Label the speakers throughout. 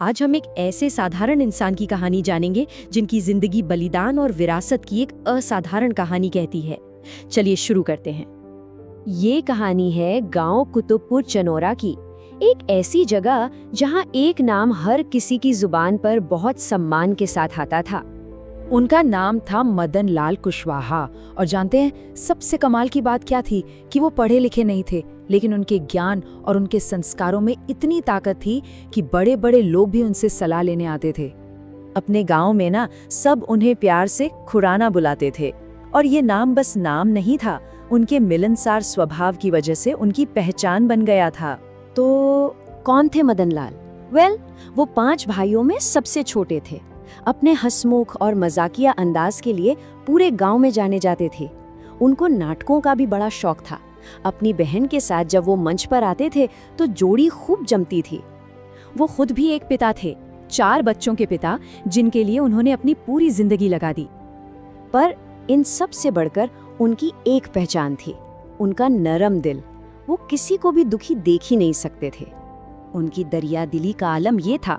Speaker 1: आज हम एक ऐसे साधारण इंसान की कहानी जानेंगे जिनकी जिंदगी बलिदान और विरासत की एक असाधारण कहानी कहती है। चलिए शुरू करते हैं। ये कहानी है गांव कुतुबपुर चनोरा की, एक ऐसी जगह जहां एक नाम हर किसी की जुबान पर बहुत सम्मान के साथ आता था।
Speaker 2: उनका नाम था मदन लाल कुशवाहा। और जानते हैं सबसे कमाल की बात क्या थी कि वो पढ़े लिखे नहीं थे, लेकिन उनके ज्ञान और उनके संस्कारों में इतनी ताकत थी कि बड़े बड़े लोग भी उनसे सलाह लेने आते थे। अपने गांव में ना सब उन्हें प्यार से खुराना बुलाते थे, और ये नाम बस नाम नहीं था, उनके मिलनसार स्वभाव की वजह से उनकी पहचान बन गया था।
Speaker 1: तो कौन थे मदन लाल? वो 5 भाइयों में सबसे छोटे थे। अपने हंसमुख और मजाकिया अंदाज के लिए पूरे गांव में जाने जाते थे। उनको नाटकों का भी बड़ा शौक था। अपनी बहन के साथ जब वो मंच पर आते थे तो जोड़ी खूब जमती थी। वो खुद भी एक पिता थे, 4 बच्चों के पिता, जिनके लिए उन्होंने अपनी पूरी जिंदगी लगा दी। पर इन सब से बढ़कर उनकी एक पहचान थी, उनका नरम दिल। वो किसी को भी दुखी देख ही नहीं सकते थे। उनकी दरिया दिली का आलम ये था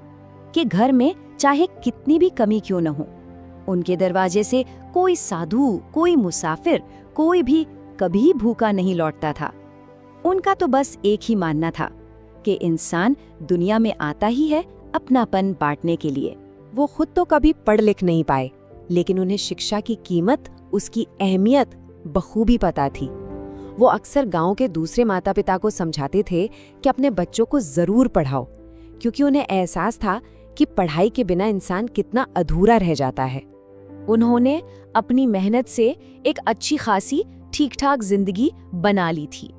Speaker 1: कि घर में चाहे कितनी भी कमी क्यों न हो, उनके दरवाजे से कोई साधु, कोई मुसाफिर, कोई भी कभी भूखा नहीं लौटता था। उनका तो बस एक ही मानना था कि इंसान दुनिया में आता ही है अपनापन बांटने के लिए। वो खुद तो कभी पढ़ लिख नहीं पाए, लेकिन उन्हें शिक्षा की कीमत, उसकी अहमियत बखूबी पता थी। वो अक्सर गांव के दूसरे माता पिता को समझाते थे कि अपने बच्चों को जरूर पढ़ाओ, क्योंकि उन्हें एहसास था कि पढ़ाई के बिना इंसान कितना अधूरा रह जाता है। उन्होंने अपनी मेहनत से एक अच्छी खासी ठीक ठाक जिंदगी बना ली थी।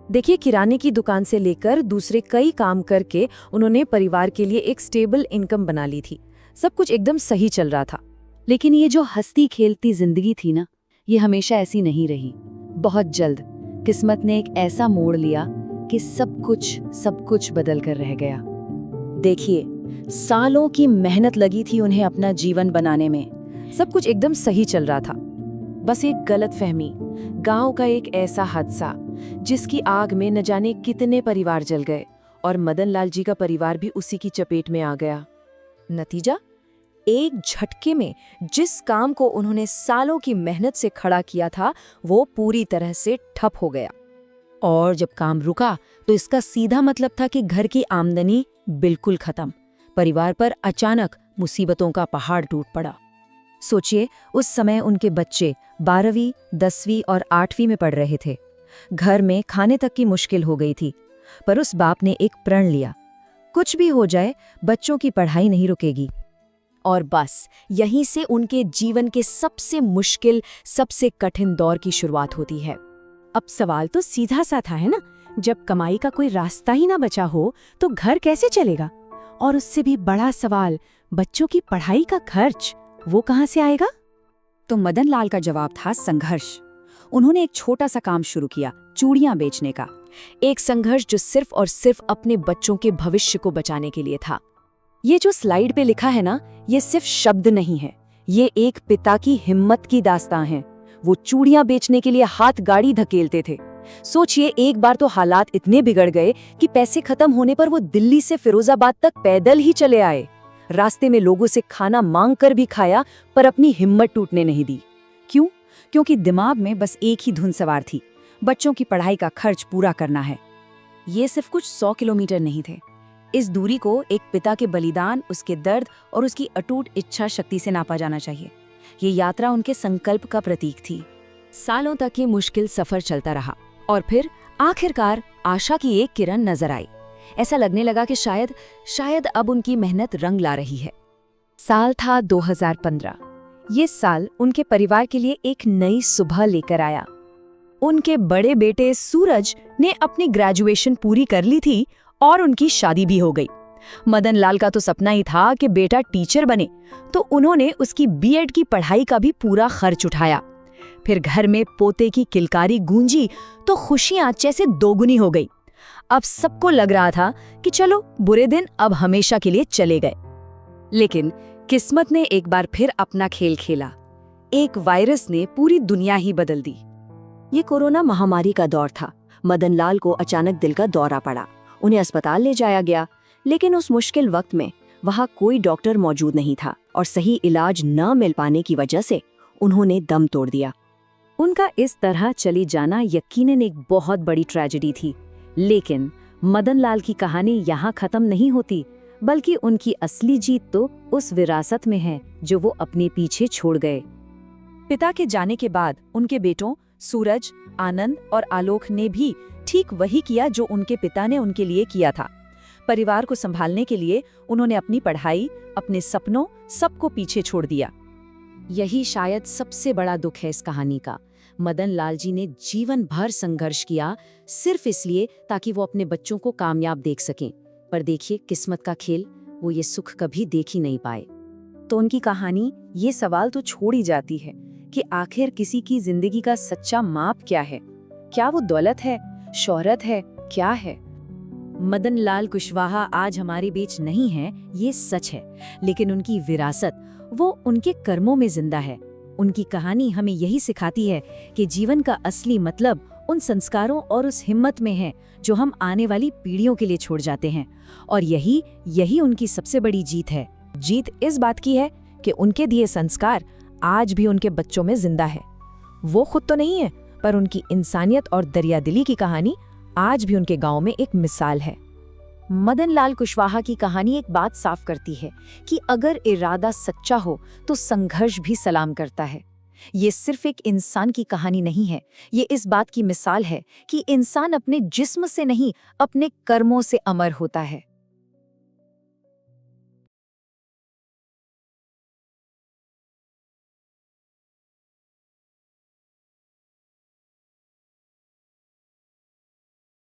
Speaker 1: देखिए, किराने की दुकान से लेकर दूसरे कई काम करके उन्होंने परिवार के लिए एक स्टेबल इनकम बना ली थी। सब कुछ एकदम सही चल रहा था। लेकिन ये जो हंसती खेलती जिंदगी थी ना, ये हमेशा ऐसी नहीं रही। बहुत जल्द किस्मत ने एक ऐसा मोड़ लिया कि सब कुछ बदल कर रह गया। देखिए, सालों की मेहनत लगी थी उन्हें अपना जीवन बनाने में। सब कुछ एकदम सही चल रहा था। बस एक गलतफहमी, गांव का एक ऐसा हादसा जिसकी आग में न जाने कितने परिवार जल गए, और मदन लाल जी का परिवार भी उसी की चपेट में आ गया। नतीजा, एक झटके में जिस काम को उन्होंने सालों की मेहनत से खड़ा किया था, वो पूरी तरह से ठप हो गया। और जब काम रुका तो इसका सीधा मतलब था कि घर की आमदनी बिल्कुल खत्म। परिवार पर अचानक मुसीबतों का पहाड़ टूट पड़ा। सोचिए, उस समय उनके बच्चे 12वीं, 10वीं और 8वीं में पढ़ रहे थे। घर में खाने तक की मुश्किल हो गई थी। पर उस बाप ने एक प्रण लिया, कुछ भी हो जाए बच्चों की पढ़ाई नहीं रुकेगी। और बस यहीं से उनके जीवन के सबसे मुश्किल, सबसे कठिन दौर की शुरुआत होती है। अब सवाल तो सीधा सा था, है ना? जब कमाई का कोई रास्ता ही ना बचा हो तो घर कैसे चलेगा? और उससे भी बड़ा सवाल, बच्चों की पढ़ाई का खर्च, वो कहाँ से आएगा? तो मदन लाल का जवाब था संघर्ष। उन्होंने एक छोटा सा काम शुरू किया, चूड़ियां बेचने का। एक संघर्ष जो सिर्फ और सिर्फ अपने बच्चों के भविष्य को बचाने के लिए था। ये जो स्लाइड पे लिखा है ना, ये सिर्फ शब्द नहीं है, ये एक पिता की हिम्मत की दास्तां है। वो चूड़ियां बेचने के लिए हाथ गाड़ी धकेलते थे। सोचिए, एक बार तो हालात इतने बिगड़ गए कि पैसे खत्म होने पर वो दिल्ली से फिरोजाबाद तक पैदल ही चले आए। रास्ते में लोगों से खाना मांग कर भी खाया, पर अपनी हिम्मत टूटने नहीं दी। क्यों? क्योंकि दिमाग में बस एक ही धुन सवार थी, बच्चों की पढ़ाई का खर्च पूरा करना है। ये सिर्फ कुछ 100 किलोमीटर नहीं थे। इस दूरी को एक पिता के बलिदान, उसके दर्द और उसकी अटूट इच्छा शक्ति से नापा जाना चाहिए। ये यात्रा उनके संकल्प का प्रतीक थी। सालों तक ये मुश्किल सफर चलता रहा, और फिर आखिरकार आशा की एक किरण नजर आई। ऐसा लगने लगा कि शायद अब उनकी मेहनत रंग ला रही है। साल था 2015। ये साल उनके परिवार के लिए एक नई सुबह लेकर आया। उनके बड़े बेटे सूरज ने अपनी ग्रेजुएशन पूरी कर ली थी और उनकी शादी भी हो गई। मदन लाल का तो सपना ही था कि बेटा टीचर बने, तो उन्होंने उसकी बीएड की पढ़ाई का भी पूरा खर्च उठाया। फिर घर में पोते की किलकारी गूंजी तो खुशियां जैसे दोगुनी हो गई। अब सबको लग रहा था कि चलो, बुरे दिन अब हमेशा के लिए चले गए। लेकिन किस्मत ने एक बार फिर अपना खेल खेला। एक वायरस ने पूरी दुनिया ही बदल दी। ये कोरोना महामारी का दौर था। मदन लाल को अचानक दिल का दौरा पड़ा। उन्हें अस्पताल ले जाया गया, लेकिन उस मुश्किल वक्त में वहाँ कोई डॉक्टर मौजूद नहीं था और सही इलाज न मिल पाने की वजह से उन्होंने दम तोड़ दिया। उनका इस तरह चली जाना यकीनन एक बहुत बड़ी ट्रेजेडी थी, लेकिन मदन लाल की कहानी यहाँ खत्म नहीं होती, बल्कि उनकी असली जीत तो उस विरासत में है जो वो अपने पीछे छोड़ गए।
Speaker 2: पिता के जाने के बाद उनके बेटों सूरज, आनंद और आलोक ने भी ठीक वही किया जो उनके पिता ने उनके लिए किया था। परिवार को संभालने के लिए उन्होंने अपनी पढ़ाई, अपने सपनों, सबको पीछे छोड़ दिया।
Speaker 1: यही शायद सबसे बड़ा दुख है इस कहानी का। मदन लाल जी ने जीवन भर संघर्ष किया सिर्फ इसलिए ताकि वो अपने बच्चों को कामयाब देख सकें, पर देखिए किस्मत का खेल, वो ये सुख कभी देख ही नहीं पाए। तो उनकी कहानी ये सवाल तो छोड़ ही जाती है कि आखिर किसी की जिंदगी का सच्चा माप क्या है? क्या वो दौलत है, शोहरत है, क्या है? मदन लाल कुशवाहा आज हमारे बीच नहीं है, ये सच है, लेकिन उनकी विरासत वो उनके कर्मों में जिंदा है। उनकी कहानी हमें यही सिखाती है कि जीवन का असली मतलब उन संस्कारों और उस हिम्मत में है जो हम आने वाली पीढ़ियों के लिए छोड़ जाते हैं। और यही उनकी सबसे बड़ी जीत है।
Speaker 2: जीत इस बात की है कि उनके दिए संस्कार आज भी उनके बच्चों में जिंदा है। वो खुद तो नहीं है, पर उनकी इंसानियत और दरियादिली की कहानी आज भी उनके गांव में एक मिसाल है।
Speaker 1: मदन लाल कुशवाहा की कहानी एक बात साफ करती है कि अगर इरादा सच्चा हो तो संघर्ष भी सलाम करता है। ये सिर्फ एक इंसान की कहानी नहीं है, ये इस बात की मिसाल है कि इंसान अपने जिस्म से नहीं, अपने कर्मों से अमर होता है।